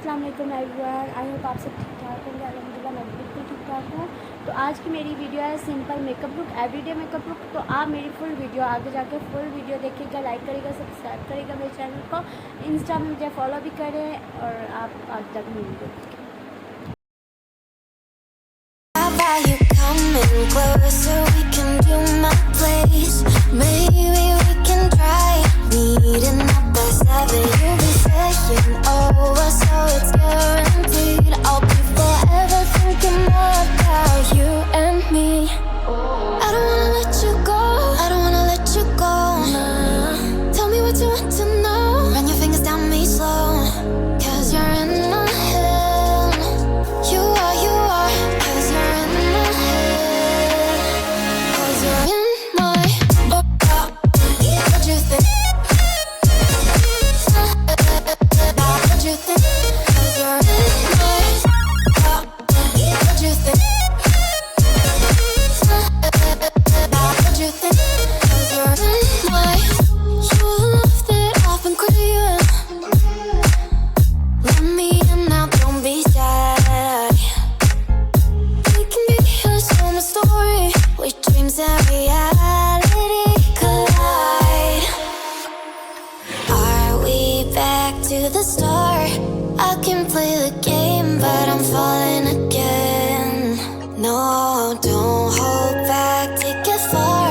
अस्सलाम वालेकुम everyone. I hope आप सब ठीक ठाक होंगे। अल्हम्दुलिल्लाह मैं बिल्कुल ठीक ठाक हूँ। तो आज की मेरी वीडियो है simple makeup look, everyday makeup look. तो आप मेरी फुल वीडियो आगे जाके फुल वीडियो देखिएगा, लाइक करिएगा, सब्सक्राइब करिएगा मेरे चैनल को, इंस्टा में मुझे फॉलो भी करें और आप आगे तक मेरी वीडियो देखें। To the start, I can play the game, but I'm falling again. No, don't hold back, take it far.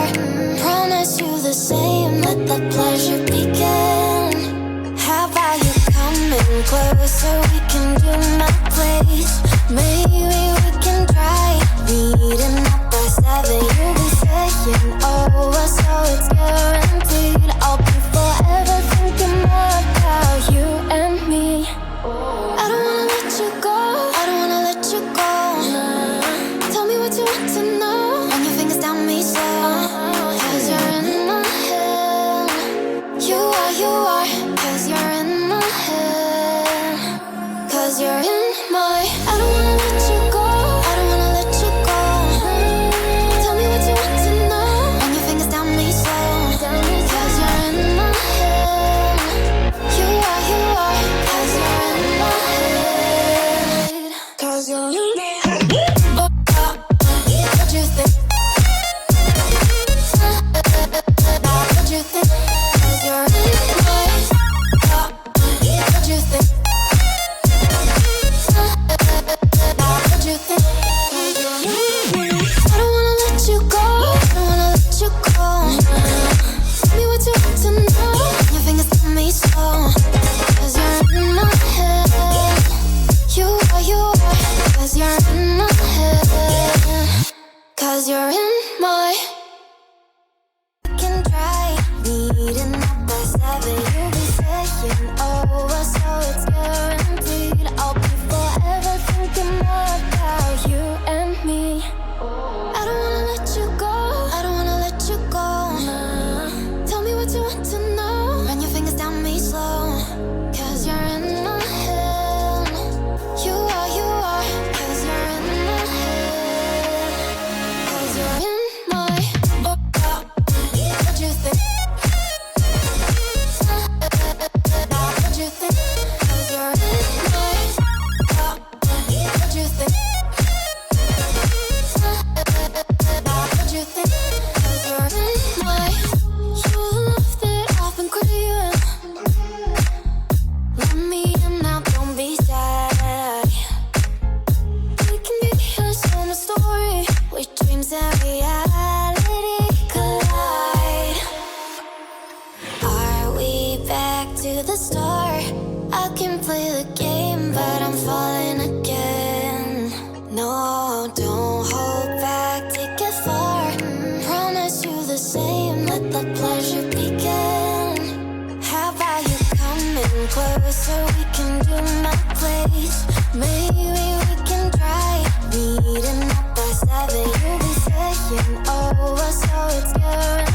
Promise you the same, let the pleasure begin. How about you coming closer? We can do my place. Maybe we can try meeting up by 7. You'll be saying over, so it's guaranteed. I'll be forever thinking more about you and me. I don't wanna let you go, I don't wanna let you go. Tell me what you want to know. Run your fingers down me slow, 'cause you're in my head. You are, 'cause you're in my head. 'Cause you're in my, I don't wanna let you go, I don't wanna let you go. Tell me what you want to know. Run your fingers down me slow, 'cause you're in my head. You are, 'cause you're in my head. 'Cause you're in my head. What you think? What you think? 'Cause you're in my head. What you think? What you think? I don't wanna let you go, I don't wanna let you go. Tell me what you want to know. Your fingers tell me so, 'cause you're in my head. You are, 'cause you're in my head. 'Cause you're in my, we can try meeting up by 7. You'll be saying over, so it's guaranteed. I'll be forever thinking more about you and me. I don't wanna let you go, I don't wanna let you go. Tell me what you want to know. Run your fingers down me slow, 'cause you're in my head. You are, 'cause you're in my head. 'Cause you're in my, what you think? What you think? 'Cause you're in my, what you think? What you think? 'Cause you're in my, you love that I've been craving. Let me in now, don't be shy. We can be a summer story where dreams and reality collide. Are we back to the start? I can play the game, but I'm falling again. No, don't hold back, take it far. Promise you the same, let the pleasure begin. How about you coming closer? We can do my place. Maybe we can try meeting up by 7. You'll be saying over, so it's guaranteed.